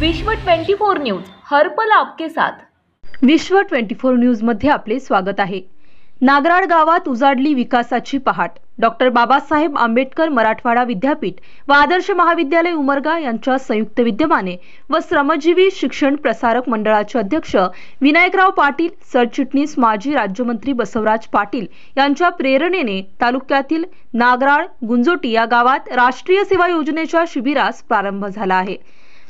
विश्व 24 न्यूज हर पल आपके साथ। विश्व 24 न्यूज मध्ये आपले स्वागत आहे। नागराळ गावात उजाडली विकासाची पहाट। डॉक्टर बाबासाहेब आंबेडकर मराठवाडा विद्यापीठ व आदर्श महाविद्यालय उमरगा यांच्या संयुक्त विद्यमाने व श्रमजीवी शिक्षण प्रसारक मंडळाचे अध्यक्ष विनायकराव पाटील, सरचिटणीस माजी राज्यमंत्री बसवराज पाटील यांच्या प्रेरणेने तालुक्यातील नागराळ गुंजोटी या गावात राष्ट्रीय सेवा योजनेच्या शिबिरास प्रारंभ झाला आहे।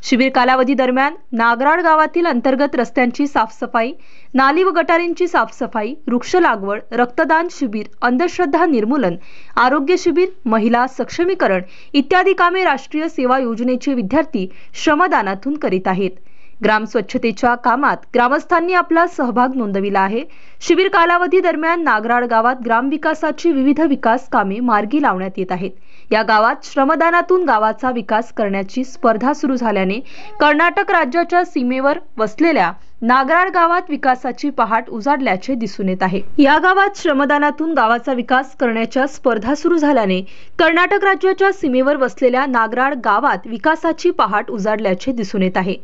शिबिर कालावधी दरम्यान नागराळ गावातील अंतर्गत रस्त्यांची साफसफाई, नाली व गटारींची साफसफाई, वृक्ष लागवड, रक्तदान शिबिर, अंधश्रद्धा निर्मूलन, आरोग्य शिबिर, महिला सक्षमीकरण इत्यादी कामे राष्ट्रीय सेवा योजनेचे विद्यार्थी श्रमदानातून करीत आहेत। ग्राम स्वच्छतेच्या कामात ग्रामस्थांनी आपला सहभाग नोंदविला आहे। शिबिर कालावधी दरम्यान नागराळ गावात ग्रामविकासाची विविध विकास कामे मार्गी लावण्यात येत आहेत। या गावात श्रमदानातून गावाचा विकास करण्याची स्पर्धा सुरू झाल्याने कर्नाटक राज्याच्या सीमेवर वसलेल्या नागराळ गावात विकासाची पहाट उजाडल्याचे दिसून येत आहे। या गावात श्रमदानातून गावाचा विकास करण्याच्या स्पर्धा सुरू झाल्याने कर्नाटक राज्याच्या सीमेवर वसलेल्या नागराळ गावात विकासाची पहाट उजाडल्याचे दिसून येत आहे।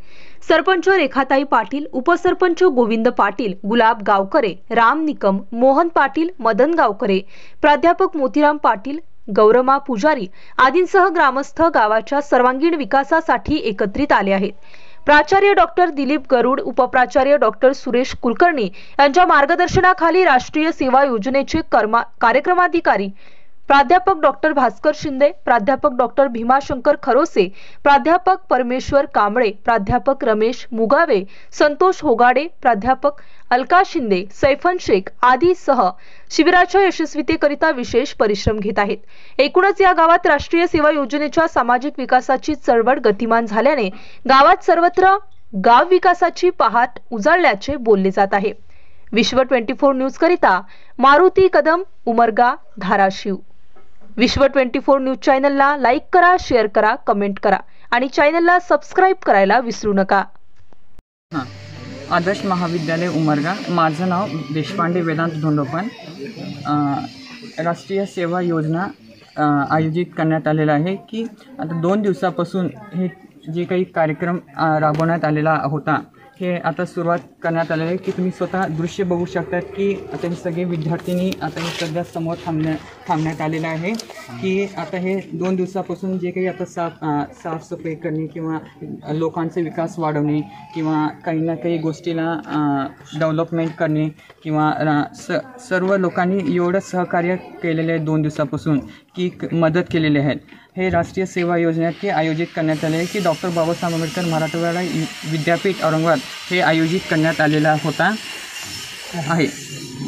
सरपंच रेखाताई पाटील, उपसरपंच गोविंद पाटील, गुलाब गावकरे, राम निकम, मोहन पाटील, मदन गावकरे, प्राध्यापक मोतीराम पाटील, गौरमा पुजारी आदींसह ग्रामस्थ गावाच्या सर्वांगीण विकासासाठी एकत्रित आले आहेत। प्राचार्य डॉक्टर दिलीप गरुड, उपप्राचार्य डॉक्टर सुरेश कुलकर्णी यांच्या मार्गदर्शनाखाली राष्ट्रीय सेवा योजनेचे कार्यक्रमाधिकारी प्राध्यापक डॉक्टर भास्कर शिंदे, प्राध्यापक डॉक्टर भीमाशंकर खरोसे, प्राध्यापक परमेश्वर कांबळे, प्राध्यापक रमेश मुगावे, संतोष होगाडे, प्राध्यापक अलका शिंदे, सैफन शेख आदी सह शिबिराच्या यशस्वीतेकरिता विशेष परिश्रम घेत आहेत। एकूणच या गावात राष्ट्रीय सेवा योजनेच्या सामाजिक विकासाची चळवळ गतिमान झाल्याने गावात सर्वत्र गाव विकासाची पहाट उजाडल्याचे बोलले जात आहे। विश्व 24 न्यूज करिता मारुती कदम, उमरगा, धाराशिव। विश्व 24 न्यूज चॅनलला लाईक करा, शेअर करा, कमेंट करा आणि चॅनलला सबस्क्राइब करायला विसरू नका। आदर्श महाविद्यालय उमरगा, माझं नाव देशपांडे वेदांत धोंडोपन। राष्ट्रीय सेवा योजना आयोजित करण्यात आलेला आहे की आता 2 दिवसापासून हे जे काही कार्यक्रम राबवण्यात आलेला होता हे आता सुरुवात करण्यात आलेले आहे की तुम्ही स्वतः दृश्य बघू शकतात की आता हे सगळे विद्यार्थ्यांनी आता हे सध्या समोर थांबण्यात आलेलं आहे की आता हे 2 दिवसापासून जे काही आता साफसफाई करणे किंवा लोकांचा विकास वाढवणे किंवा काही ना काही गोष्टीला डेव्हलपमेंट करणे किंवा सर्व लोकांनी एवढं सहकार्य केलेले आहे 2 दिवसापासून की मदत केलेली आहे। हे राष्ट्रीय सेवा योजनेत आयोजित करण्यात आले की डॉक्टर बाबासाहेब आंबेडकर मराठवाडा विद्यापीठ औरंगाबाद हे आयोजित करण्यात आलेला होता आहे।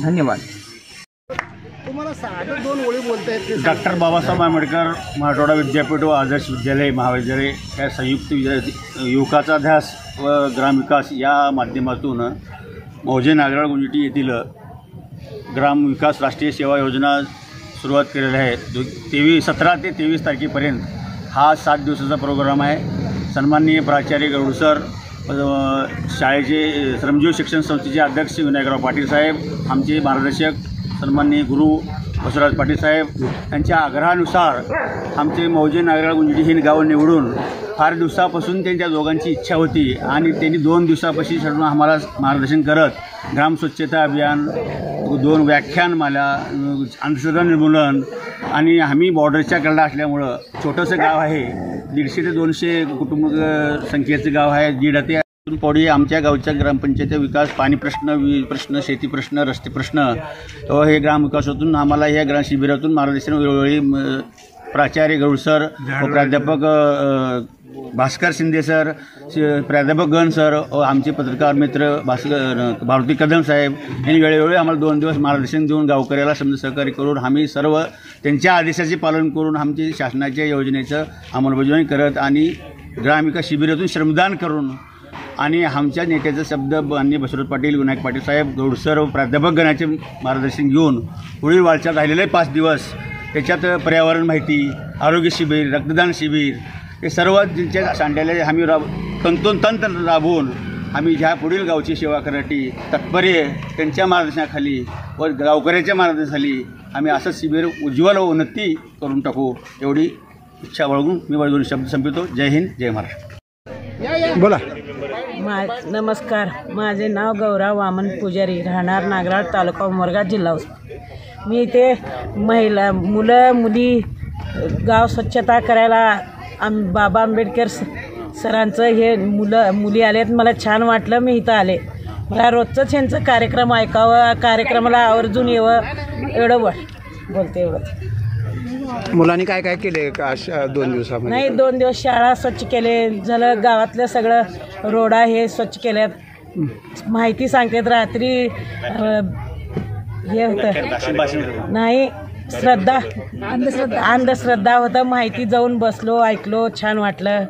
धन्यवाद। तुम्हाला साधं 2 ओळी बोलता येते। डॉक्टर बाबासाहेब आंबेडकर मराठवाडा विद्यापीठ व आदर्श विद्यालय महाविद्यालय या संयुक्त युवकाचा ध्यास व ग्रामविकास या माध्यमातून मौजे नागराळ गुंजोटी येथील ग्रामविकास राष्ट्रीय सेवा योजना सुरुवात केलेली आहे। 17 ते 23 तारखेपर्यंत हा 7 दिवसाचा प्रोग्राम आहे। सन्माननीय प्राचार्य गरुड सर, शाळेचे श्रमजीवी शिक्षण संस्थेचे अध्यक्ष विनायकराव पाटील साहेब, आमचे मार्गदर्शक सन्माननीय गुरु बसवराज पाटील साहेब यांच्या आग्रहानुसार आमचे मौजे नागराळ गुंजोटी हे गाव निवडून फार दिवसापासून त्यांच्या दोघांची इच्छा होती आणि त्यांनी 2 दिवसापासून आम्हाला मार्गदर्शन करत ग्राम स्वच्छता अभियान, 2 व्याख्यानमाला, अंधश्रद्धा निर्मूलन आणि आम्ही बॉर्डरच्या कडला असल्यामुळं छोटंसं गाव आहे, 150 ते 200 कुटुंब संख्येचं गाव आहे। दीड ते पौडी आमच्या गावच्या ग्रामपंचायत विकास, पाणी प्रश्न, वीज प्रश्न, शेती प्रश्न, रस्ते प्रश्न तो हे ग्रामविकासातून आम्हाला ह्या ग्राम शिबिरातून मार्गदर्शन वेळोवेळी प्राचार्य गरुड सर व प्राध्यापक भास्कर शिंदे सर, प्राध्यापक गण सर व आमचे पत्रकार मित्र मारुती कदम साहेब यांनी वेळोवेळी आम्हाला 2 दिवस मार्गदर्शन देऊन गावकऱ्याला समजा सहकार्य करून आम्ही सर्व त्यांच्या आदेशाचे पालन करून आमची शासनाच्या योजनेचं अंमलबजावणी करत आणि ग्रामविकास शिबिरातून श्रमदान करून आणि आमच्या नेत्याचा शब्द माननीय बसवराज पाटील, विनायक पाटील साहेब, गरुड सर व प्राध्यापक गणाचे मार्गदर्शन घेऊन पुढील वाटचाल राहिलेले 5 दिवस त्याच्यात पर्यावरण माहिती, आरोग्य शिबिर, रक्तदान शिबिर हे सर्व ज्यांच्या सांड्याला आम्ही तंतोतंत राबवून आम्ही ह्या पुढील गावची सेवा करण्यासाठी तत्परे त्यांच्या मार्गदर्शनाखाली व गावकऱ्याच्या मार्गदर्शनाखाली आम्ही असं शिबिर उज्ज्वल व उन्नती करून टाकू एवढी इच्छा बाळगून मी माझे 2 शब्द संपवितो। जय हिंद, जय महाराष्ट्र। बोला. नमस्कार, माझे नाव गौरा वामन पुजारी, राहणार नागराळ, तालुका उमरगा, जिल्हा उस्मानाबाद. मी इथे महिला, मुलं मुली गाव स्वच्छता करायला बाबा आंबेडकर सरांचं हे मुली आलेत. मला छान वाटलं, मी इथं आले. मला रोजचंच ह्यांचं कार्यक्रम ऐकावं, कार्यक्रमाला आवर्जून यावं, एवढं बोलते. एवढं मुलांनी काय काय केले अशा 2 दिवसामध्ये? नाही, 2 दिवस शाळा स्वच्छ केले झालं, गावातलं सगळं रोडा हे स्वच्छ केल्यात, माहिती सांगतात. रात्री हे होतं नाही, अंधश्रद्धा होतं, माहिती जाऊन बसलो, ऐकलो, छान वाटलं.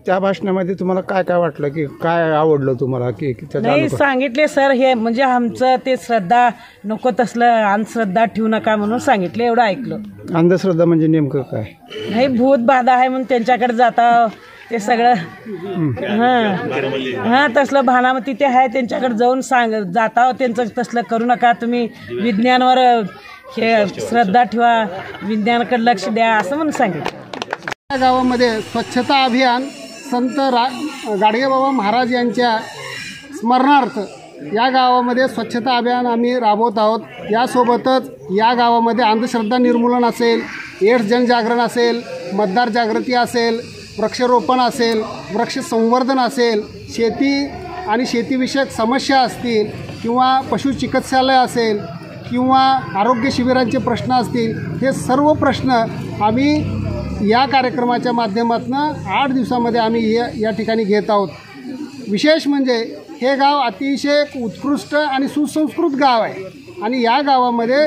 त्या भाषणामध्ये तुम्हाला काय काय वाटलं, की काय आवडलं तुम्हाला? की नाही, सांगितले सर, हे म्हणजे आमचं ते श्रद्धा नको, तसलं अंधश्रद्धा ठेवू नका म्हणून सांगितले, एवढं ऐकलं. अंधश्रद्धा म्हणजे नेमकं काय? नाही, भूत बाधा आहे म्हणून त्यांच्याकडे जाता, ते सगळं हां तसलं भानामती ते आहे, त्यांच्याकडे जाऊन जाता, त्यांचं तसलं करू नका, तुम्ही विज्ञानावर हे श्रद्धा ठेवा, विज्ञानाकडे लक्ष द्या, असं म्हणून सांगितलं. या गावामध्ये स्वच्छता अभियान संत गाडगेबाबा महाराज यांच्या स्मरणार्थ या गावामध्ये स्वच्छता अभियान आम्ही राबवत आहोत. यासोबतच या गावामध्ये अंधश्रद्धा निर्मूलन असेल, एड्स जनजागरण असेल, मतदार जागृती असेल, वृक्षारोपण असेल, वृक्ष संवर्धन असेल, शेती आणि शेतीविषयक समस्या असतील, किंवा पशुचिकित्सालय असेल, किंवा आरोग्य शिबिरांचे प्रश्न असतील, हे सर्व प्रश्न आम्ही या कार्यक्रमाच्या माध्यमातून 8 दिवसामध्ये आम्ही या ठिकाणी घेत आहोत. विशेष म्हणजे हे गाव अतिशय उत्कृष्ट आणि सुसंस्कृत गाव आहे, आणि या गावामध्ये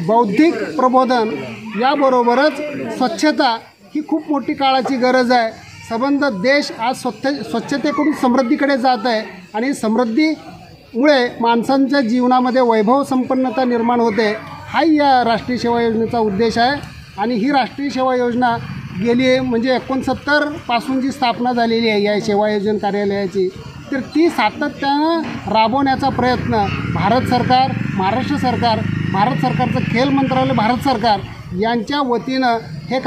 बौद्धिक प्रबोधन याबरोबरच स्वच्छता ही खूप मोठी काळाची गरज आहे. संबंध देश आज स्वच्छतेकडून समृद्धीकडे जात आहे, आणि समृद्धीमुळे माणसांच्या जीवनामध्ये वैभव संपन्नता निर्माण होते. हाही या राष्ट्रीय सेवा योजनेचा उद्देश आहे. आणि ही राष्ट्रीय सेवा योजना गेली म्हणजे 69 पासून जी स्थापना झालेली आहे या सेवा योजना कार्यालयाची, तर ती सातत्यानं राबवण्याचा प्रयत्न भारत सरकार, महाराष्ट्र सरकार, भारत सरकारचं खेल मंत्रालय, भारत सरकार यांच्या वतीनं हे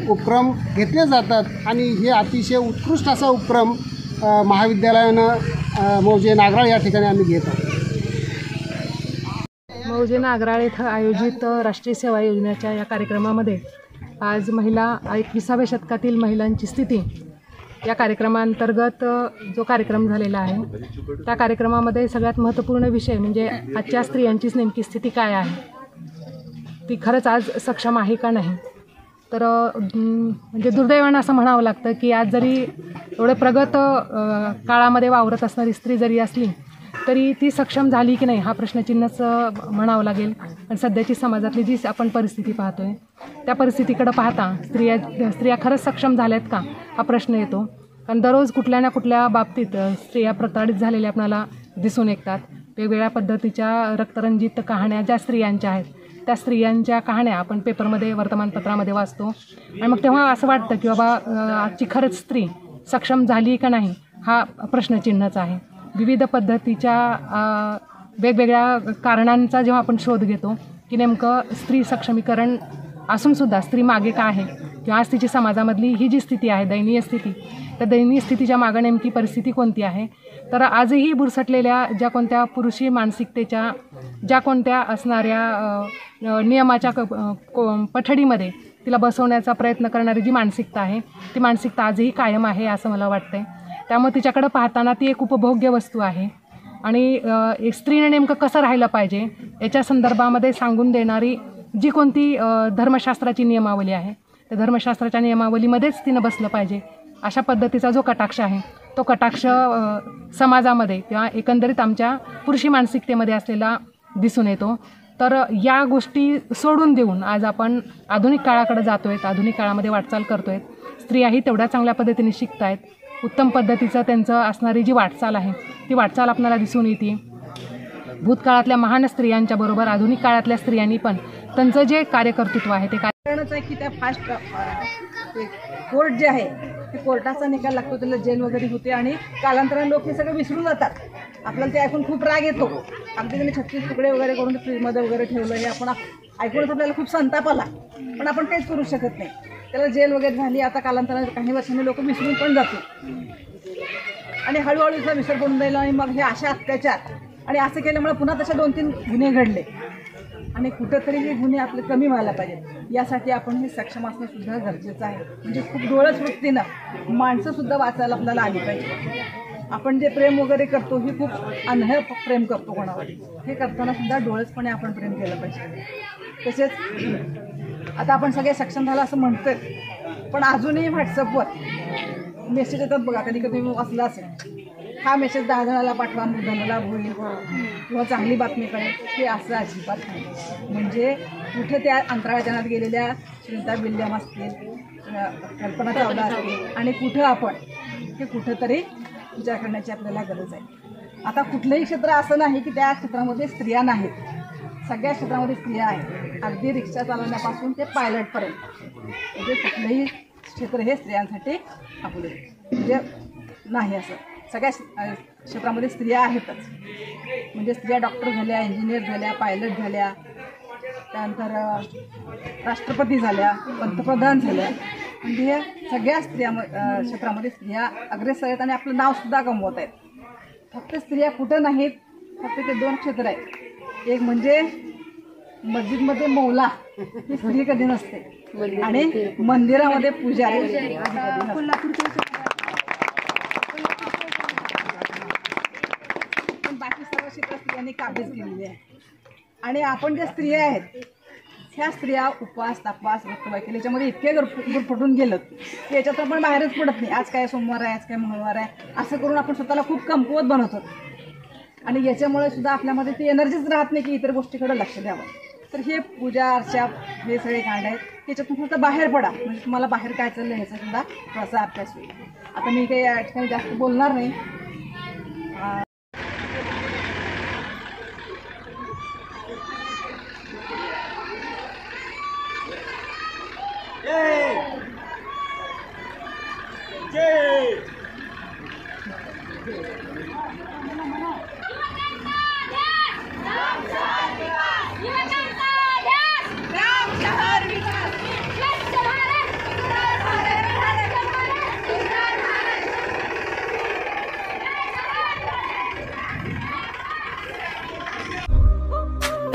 उपक्रम घेतले जातात. आणि हे अतिशय उत्कृष्ट असा उपक्रम महाविद्यालयानं मौजे नागराळ या ठिकाणी आम्ही घेत आहोत. मौजे नागराळ इथं आयोजित राष्ट्रीय सेवा योजनेच्या या कार्यक्रमामध्ये आज 21व्या शतकातील महिलांची स्थिती या कार्यक्रमांतर्गत जो कार्यक्रम झालेला आहे, त्या कार्यक्रमामध्ये सगळ्यात महत्त्वपूर्ण विषय म्हणजे आजच्या स्त्रियांचीच नेमकी स्थिती काय आहे, ती खरंच आज सक्षम आहे का नाही. तर म्हणजे दुर्दैवानं असं म्हणावं लागतं की आज जरी एवढे प्रगत काळामध्ये वावरत असणारी स्त्री जरी असली तरी ती सक्षम झाली की नाही हा प्रश्नचिन्हच म्हणावं लागेल. आणि सध्याची समाजातली जी आपण परिस्थिती पाहतो आहे त्या परिस्थितीकडे पाहता स्त्रिया खरंच सक्षम झाल्यात का हा प्रश्न येतो. कारण दररोज कुठल्या ना कुठल्या बाबतीत स्त्रिया प्रताडित झालेल्या आपल्याला दिसून येतात. वेगवेगळ्या पद्धतीच्या रक्तरंजित कहाण्या ज्या स्त्रियांच्या आहेत त्या स्त्रियांच्या कहाण्या आपण पेपरमध्ये, वर्तमानपत्रामध्ये वाचतो, आणि मग तेव्हा असं वाटतं की बाबा आजची खरंच स्त्री सक्षम झाली का नाही हा प्रश्नचिन्हच आहे. विविध पद्धतीच्या वेगवेगळ्या कारणांचा जेव्हा आपण शोध घेतो की नेमकं स्त्री सक्षमीकरण असूनसुद्धा स्त्री मागे का आहे, किंवा आज तिची समाजामधली ही जी स्थिती आहे दयनीय स्थिती, त्या दयनीय स्थितीच्या मागं नेमकी परिस्थिती कोणती आहे. तर आजही बुरसटलेल्या ज्या कोणत्या पुरुषी मानसिकतेच्या ज्या कोणत्या असणाऱ्या नियमाच्या पठडीमध्ये तिला बसवण्याचा प्रयत्न करणारी जी मानसिकता आहे ती मानसिकता आजही कायम आहे असं मला वाटतं. त्यामुळे तिच्याकडं पाहताना ती एक उपभोग्य वस्तू आहे, आणि स्त्रीने नेमकं कसं राहिलं पाहिजे याच्या संदर्भामध्ये सांगून देणारी जी कोणती धर्मशास्त्राची नियमावली आहे त्या धर्मशास्त्राच्या नियमावलीमध्येच तिनं बसलं पाहिजे अशा पद्धतीचा जो कटाक्ष आहे तो कटाक्ष समाजामध्ये किंवा एकंदरीत आमच्या पुरुषी मानसिकतेमध्ये असलेला दिसून येतो. तर या गोष्टी सोडून देऊन आज आपण आधुनिक काळाकडे जातो आहेत, आधुनिक काळामध्ये वाटचाल करतो आहेत. स्त्रियाही तेवढ्या चांगल्या पद्धतीने शिकत आहेत. उत्तम पद्धतीचं त्यांचं असणारी जी वाटचाल आहे ती वाटचाल आपल्याला दिसून येते. भूतकाळातल्या महान स्त्रियांच्या बरोबर आधुनिक काळातल्या स्त्रियांनी पण त्यांचं जे कार्यकर्तृत्व आहे ते कारणच आहे की त्या फास्ट कोर्ट जे आहे ते कोर्टाचा निकाल लागतो, त्याला जेल वगैरे होते, आणि कालांतराने लोक हे सगळं विसरून जातात. आपल्याला ते ऐकून खूप राग येतो. अगदी त्यांनी 36 तुकडे वगैरे करून फ्रीजमध्ये वगैरे ठेवलं हे आपण ऐकूनच आपल्याला खूप संताप आला, पण आपण काहीच करू शकत नाही. त्याला जेल वगैरे झाली. आता कालांतराने काही वर्षांनी लोक विसरून पण जातील आणि हळूहळू इथला विसर पडून जाईल आणि मग हे अशा अत्याचार आणि असं केल्यामुळे पुन्हा तसे 2-3 गुन्हे घडले आणि कुठंतरी हे गुन्हे आपले कमी व्हायला पाहिजेत. यासाठी आपण हे सक्षम असणं सुद्धा गरजेचं आहे. म्हणजे खूप डोळस वृत्तीनं माणसंसुद्धा वाचायला आपल्याला आली पाहिजे. आपण जे प्रेम वगैरे करतो हे खूप अनहय प्रेम करतो कोणावर, हे करताना सुद्धा डोळसपणे आपण प्रेम केलं पाहिजे. तसेच आता आपण सगळे सक्षम झालं असं म्हणतोय, पण अजूनही व्हॉट्सअपवर मेसेज येतात बघा, कधी कधी वाचला असेल, हा मेसेज 10 जणाला पाठवा, मुद्दाला होईल किंवा चांगली बातमी कळेल. हे असं अजिबात नाही. म्हणजे कुठे त्या अंतराळयानात गेलेल्या श्रीता विल्यम असतील, कल्पना चावला असतील आणि कुठं आपण हे कुठंतरी विचार करण्याची आपल्याला गरज आहे. आता कुठलंही क्षेत्र असं नाही की त्या क्षेत्रामध्ये स्त्रिया नाहीत. सगळ्या क्षेत्रामध्ये स्त्रिया आहेत. अगदी रिक्षा चालवण्यापासून ते पायलटपर्यंत म्हणजे कुठलंही क्षेत्र हे स्त्रियांसाठी आपले म्हणजे नाही असं. सगळ्या क्षेत्रामध्ये स्त्रिया आहेतच. म्हणजे स्त्रिया डॉक्टर झाल्या, इंजिनियर झाल्या, पायलट झाल्या, त्यानंतर राष्ट्रपती झाल्या, पंतप्रधान झाल्या. म्हणजे सगळ्या स्त्रिया क्षेत्रामध्ये स्त्रिया अग्रेसर आहेत आणि आपलं नावसुद्धा कमवत आहेत. फक्त स्त्रिया कुठं नाहीत, फक्त ते 2 क्षेत्र आहेत. एक म्हणजे मस्जिदमध्ये मौला ही स्त्री कधी नसते आणि मंदिरामध्ये पुजारी कधी नसते. पण बाकी सर्व क्षेत्र स्त्रियांनी काबीज केलेली आहे. आणि आपण ज्या स्त्रिया आहेत ह्या स्त्रिया उपवास, तापवास, व्रतवैकल्य याच्यामध्ये इतके गुरफटून गेलं की याच्यात आपण बाहेरच पडत नाही. आज काय सोमवार आहे, आज काय मंगळवार आहे, असं करून आपण स्वतःला खूप कमकुवत बनवतो आणि याच्यामुळे सुद्धा आपल्यामध्ये ती एनर्जीच राहत नाही की इतर गोष्टीकडे लक्ष द्यावं. तर हे पूजा अर्चा हे सगळे कांड आहेत, त्याच्यातून फक्त बाहेर पडा म्हणजे तुम्हाला बाहेर काय चाललं ह्याचा सुद्धा थोडासा अभ्यास होईल. आता मी काही या ठिकाणी जास्त बोलणार नाही.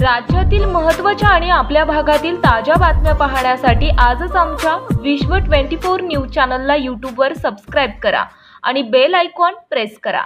राज्यातील महत्त्वाच्या आणि आपल्या भागातील ताज्या बातम्या पाहण्यासाठी आजच आमच्या विश्व 24 न्यूज चॅनलला यूट्यूबवर सबस्क्राईब करा आणि बेल आयकॉन प्रेस करा.